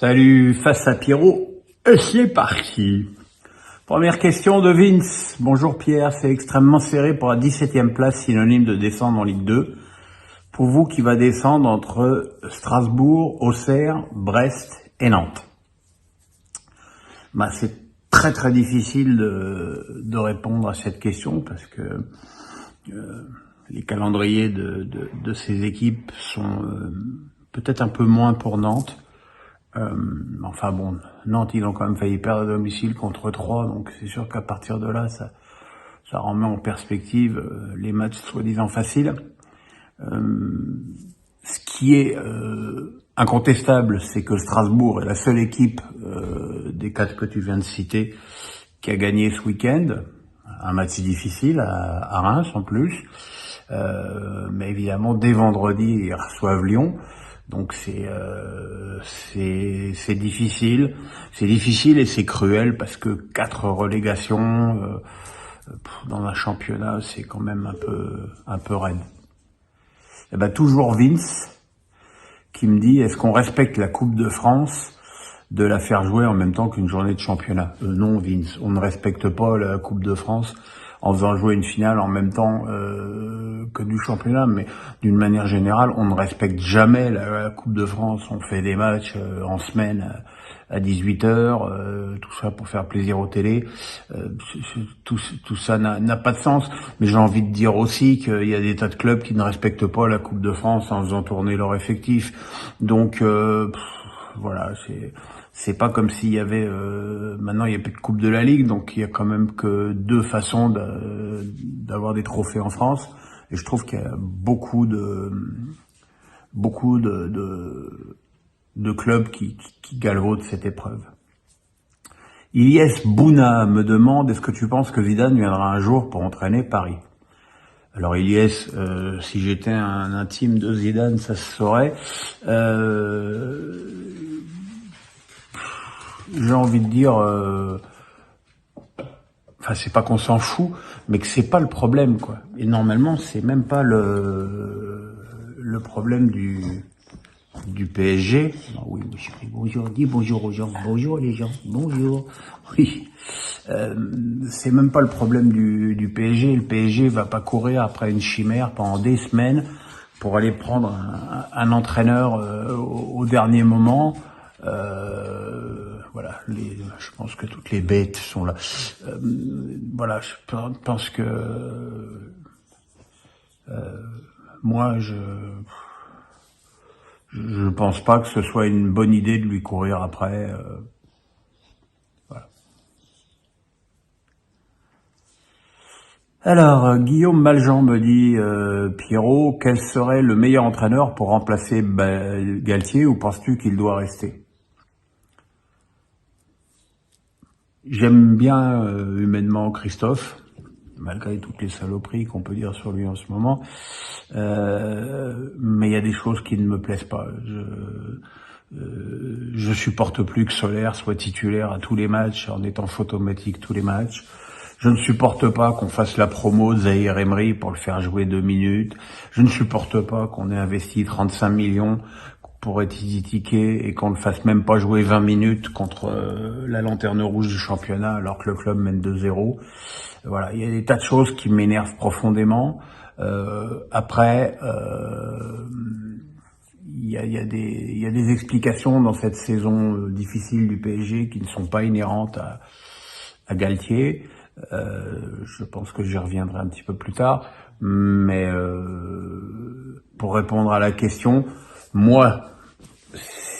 Salut, face à Pierrot, et c'est parti. Première question de Vince. Bonjour Pierre, c'est extrêmement serré pour la 17e place, synonyme de descendre en Ligue 2. Pour vous, qui va descendre entre Strasbourg, Auxerre, Brest et Nantes? C'est très très difficile de répondre à cette question parce que les calendriers de ces équipes sont peut-être un peu moins pour Nantes. Nantes, ils ont quand même failli perdre à domicile contre Troyes, donc c'est sûr qu'à partir de là, ça remet en perspective les matchs soi-disant faciles. Ce qui est incontestable, c'est que Strasbourg est la seule équipe des 4 que tu viens de citer qui a gagné ce week-end. Un match difficile à Reims en plus. Mais évidemment, dès vendredi, ils reçoivent Lyon. Donc c'est difficile. C'est difficile et c'est cruel parce que 4 relégations dans un championnat, c'est quand même un peu raide. Et toujours Vince qui me dit: est-ce qu'on respecte la Coupe de France de la faire jouer en même temps qu'une journée de championnat? Non Vince, on ne respecte pas la Coupe de France en faisant jouer une finale en même temps que du championnat, mais d'une manière générale, on ne respecte jamais la Coupe de France. On fait des matchs en semaine à 18h, tout ça pour faire plaisir aux télés. Tout ça n'a pas de sens. Mais j'ai envie de dire aussi qu'il y a des tas de clubs qui ne respectent pas la Coupe de France en faisant tourner leur effectif. Donc voilà, c'est pas comme s'il y avait maintenant il y a plus de Coupe de la Ligue, donc il y a quand même que 2 façons d'avoir des trophées en France. Et je trouve qu'il y a beaucoup de clubs qui galvaudent cette épreuve. Ilyes Bouna me demande: est-ce que tu penses que Zidane viendra un jour pour entraîner Paris? Alors Ilyes, si j'étais un intime de Zidane, ça se saurait. J'ai envie de dire, c'est pas qu'on s'en fout, mais que c'est pas le problème, quoi. Et normalement, c'est même pas le problème du PSG. Non, oui, bonjour, dis bonjour aux gens, bonjour les gens, bonjour. Oui, c'est même pas le problème du PSG. Le PSG va pas courir après une chimère pendant des semaines pour aller prendre un entraîneur au dernier moment. Voilà, je pense que toutes les bêtes sont là. Voilà, je pense que moi, je pense pas que ce soit une bonne idée de lui courir après. Voilà. Alors, Guillaume Maljean me dit: Pierrot, quel serait le meilleur entraîneur pour remplacer Galtier, ou penses-tu qu'il doit rester? J'aime bien humainement Christophe, malgré toutes les saloperies qu'on peut dire sur lui en ce moment, mais il y a des choses qui ne me plaisent pas. Je supporte plus que Solaire soit titulaire à tous les matchs, en étant photomatique tous les matchs. Je ne supporte pas qu'on fasse la promo de Zahir Emery pour le faire jouer 2 minutes. Je ne supporte pas qu'on ait investi 35 millions pour étiqueter et qu'on ne fasse même pas jouer 20 minutes contre la lanterne rouge du championnat alors que le club mène 2-0. Voilà, il y a des tas de choses qui m'énervent profondément. Après, il y a des explications dans cette saison difficile du PSG qui ne sont pas inhérentes à Galtier. Je pense que j'y reviendrai un petit peu plus tard. Mais pour répondre à la question, moi,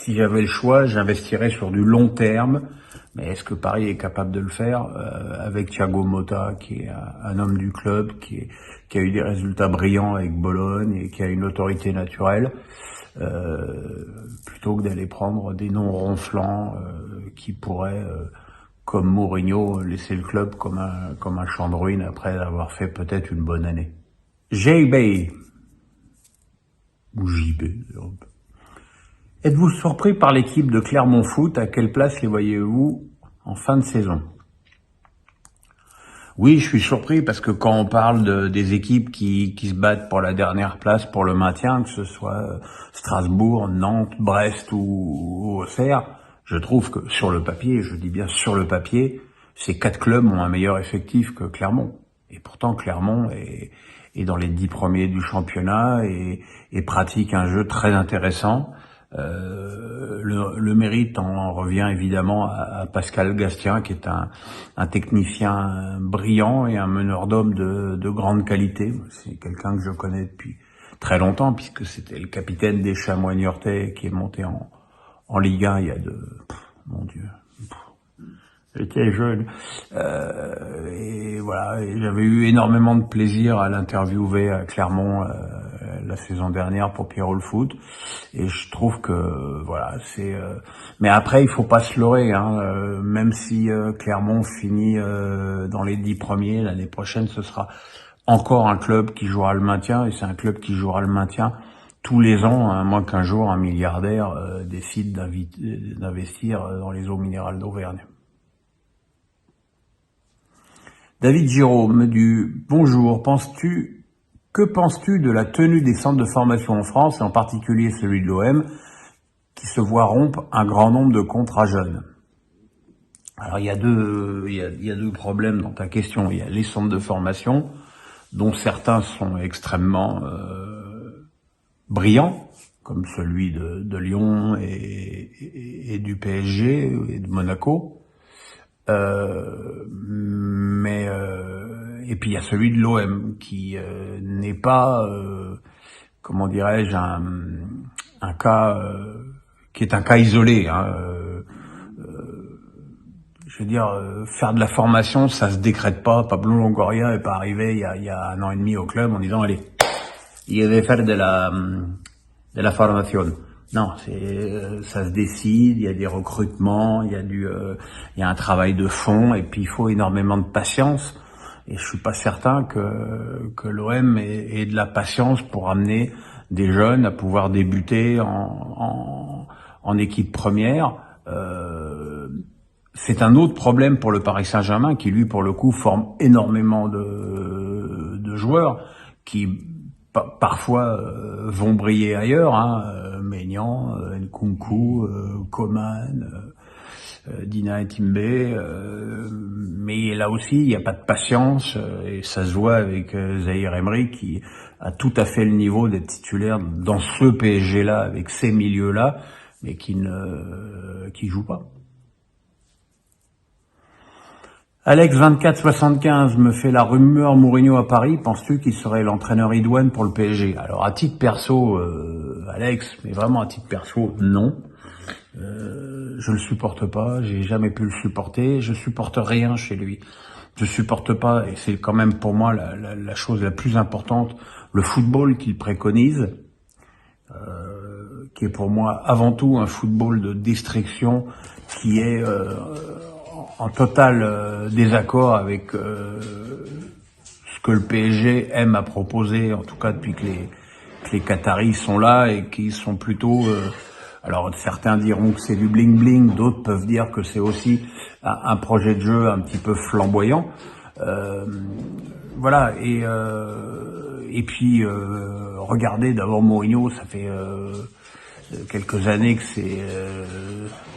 si j'avais le choix, j'investirais sur du long terme. Mais est-ce que Paris est capable de le faire avec Thiago Motta, qui est un homme du club, qui a eu des résultats brillants avec Bologne et qui a une autorité naturelle, plutôt que d'aller prendre des noms ronflants qui pourraient, comme Mourinho, laisser le club comme un champ de ruines après avoir fait peut-être une bonne année. JB ou JB. Êtes-vous surpris par l'équipe de Clermont Foot? À quelle place les voyez-vous en fin de saison? Oui, je suis surpris parce que quand on parle des équipes qui se battent pour la dernière place pour le maintien, que ce soit Strasbourg, Nantes, Brest ou Auxerre, Je trouve que sur le papier, je dis bien sur le papier, ces 4 clubs ont un meilleur effectif que Clermont. Et pourtant, Clermont est dans les 10 premiers du championnat et pratique un jeu très intéressant. Le mérite en revient évidemment à Pascal Gastien, qui est un technicien brillant et un meneur d'hommes de grande qualité. C'est quelqu'un que je connais depuis très longtemps, puisque c'était le capitaine des Chamois niortais qui est monté en Ligue 1 il y a mon Dieu, j'étais jeune, et voilà, et j'avais eu énormément de plaisir à l'interviewer à Clermont la saison dernière pour Pierrot le foot, et je trouve que voilà, mais après il faut pas se leurrer, hein, même si Clermont finit dans les 10 premiers, l'année prochaine ce sera encore un club qui jouera le maintien, et c'est un club qui jouera le maintien tous les ans, à moins qu'un jour un milliardaire décide d'investir dans les eaux minérales d'Auvergne. David Giraud me dit « Bonjour, que penses-tu de la tenue des centres de formation en France, et en particulier celui de l'OM, qui se voit rompre un grand nombre de contrats jeunes ?» Alors il y a deux problèmes dans ta question. Il y a les centres de formation, dont certains sont extrêmement brillants, comme celui de Lyon et du PSG et de Monaco. Et puis il y a celui de l'OM qui n'est pas, comment dirais-je, un cas qui est un cas isolé. Hein. Je veux dire, faire de la formation, ça se décrète pas. Pablo Longoria est pas arrivé il y a 1 an et demi au club en disant allez, il va faire de la formation. Non, ça se décide, il y a des recrutements, il y a un travail de fond, et puis il faut énormément de patience. Et je suis pas certain que l'OM ait de la patience pour amener des jeunes à pouvoir débuter en équipe première. C'est un autre problème pour le Paris Saint-Germain, qui lui, pour le coup, forme énormément de joueurs qui parfois vont briller ailleurs, hein, Maignan, Nkunku, Coman, Dina Timbe, mais là aussi il n'y a pas de patience, et ça se voit avec Zahir Emery qui a tout à fait le niveau d'être titulaire dans ce PSG-là, avec ces milieux-là, mais qui joue pas. Alex 2475 me fait la rumeur Mourinho à Paris. Penses-tu qu'il serait l'entraîneur idoine pour le PSG? Alors à titre perso, Alex, mais vraiment à titre perso, non. Je le supporte pas, j'ai jamais pu le supporter, je supporte rien chez lui. Je supporte pas, et c'est quand même pour moi la chose la plus importante, le football qu'il préconise, qui est pour moi avant tout un football de distraction, qui est en total désaccord avec ce que le PSG aime à proposer, en tout cas depuis que les Qataris sont là, et qui sont plutôt... alors certains diront que c'est du bling-bling, d'autres peuvent dire que c'est aussi un projet de jeu un petit peu flamboyant. Voilà, et puis regardez d'abord Mourinho, ça fait quelques années que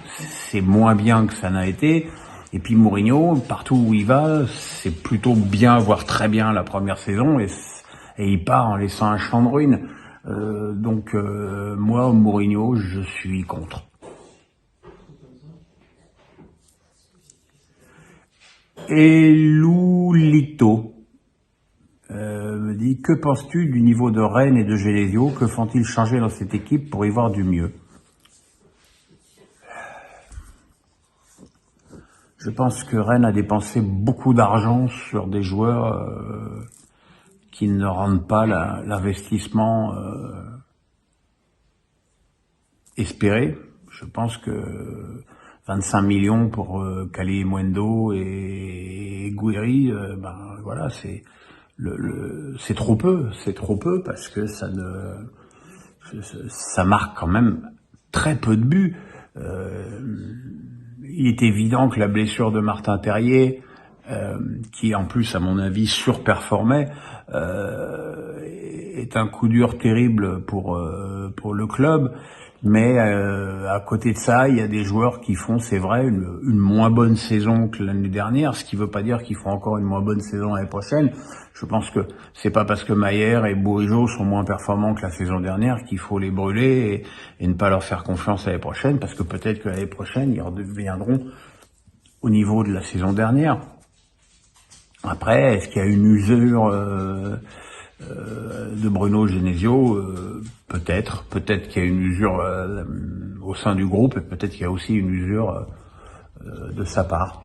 c'est moins bien que ça n'a été. Et puis Mourinho, partout où il va, c'est plutôt bien, voire très bien la première saison, et il part en laissant un champ de ruines. Donc moi, Mourinho, je suis contre. Et Loulito me dit, que penses-tu du niveau de Rennes et de Genesio? Que font-ils changer dans cette équipe pour y voir du mieux? Je pense que Rennes a dépensé beaucoup d'argent sur des joueurs qui ne rendent pas l'investissement espéré. Je pense que 25 millions pour Kali Mwendo et Gouiri, voilà, c'est trop peu parce que ça marque quand même très peu de buts. Il est évident que la blessure de Martin Terrier qui en plus, à mon avis, surperformait, est un coup dur terrible pour le club. Mais à côté de ça, il y a des joueurs qui font, c'est vrai, une moins bonne saison que l'année dernière, ce qui veut pas dire qu'ils feront encore une moins bonne saison l'année prochaine. Je pense que c'est pas parce que Mayer et Bourigeaud sont moins performants que la saison dernière qu'il faut les brûler et ne pas leur faire confiance l'année prochaine, parce que peut-être que l'année prochaine, ils reviendront au niveau de la saison dernière. Après, est-ce qu'il y a une usure de Bruno Genesio? Peut-être qu'il y a une usure au sein du groupe, et peut-être qu'il y a aussi une usure de sa part.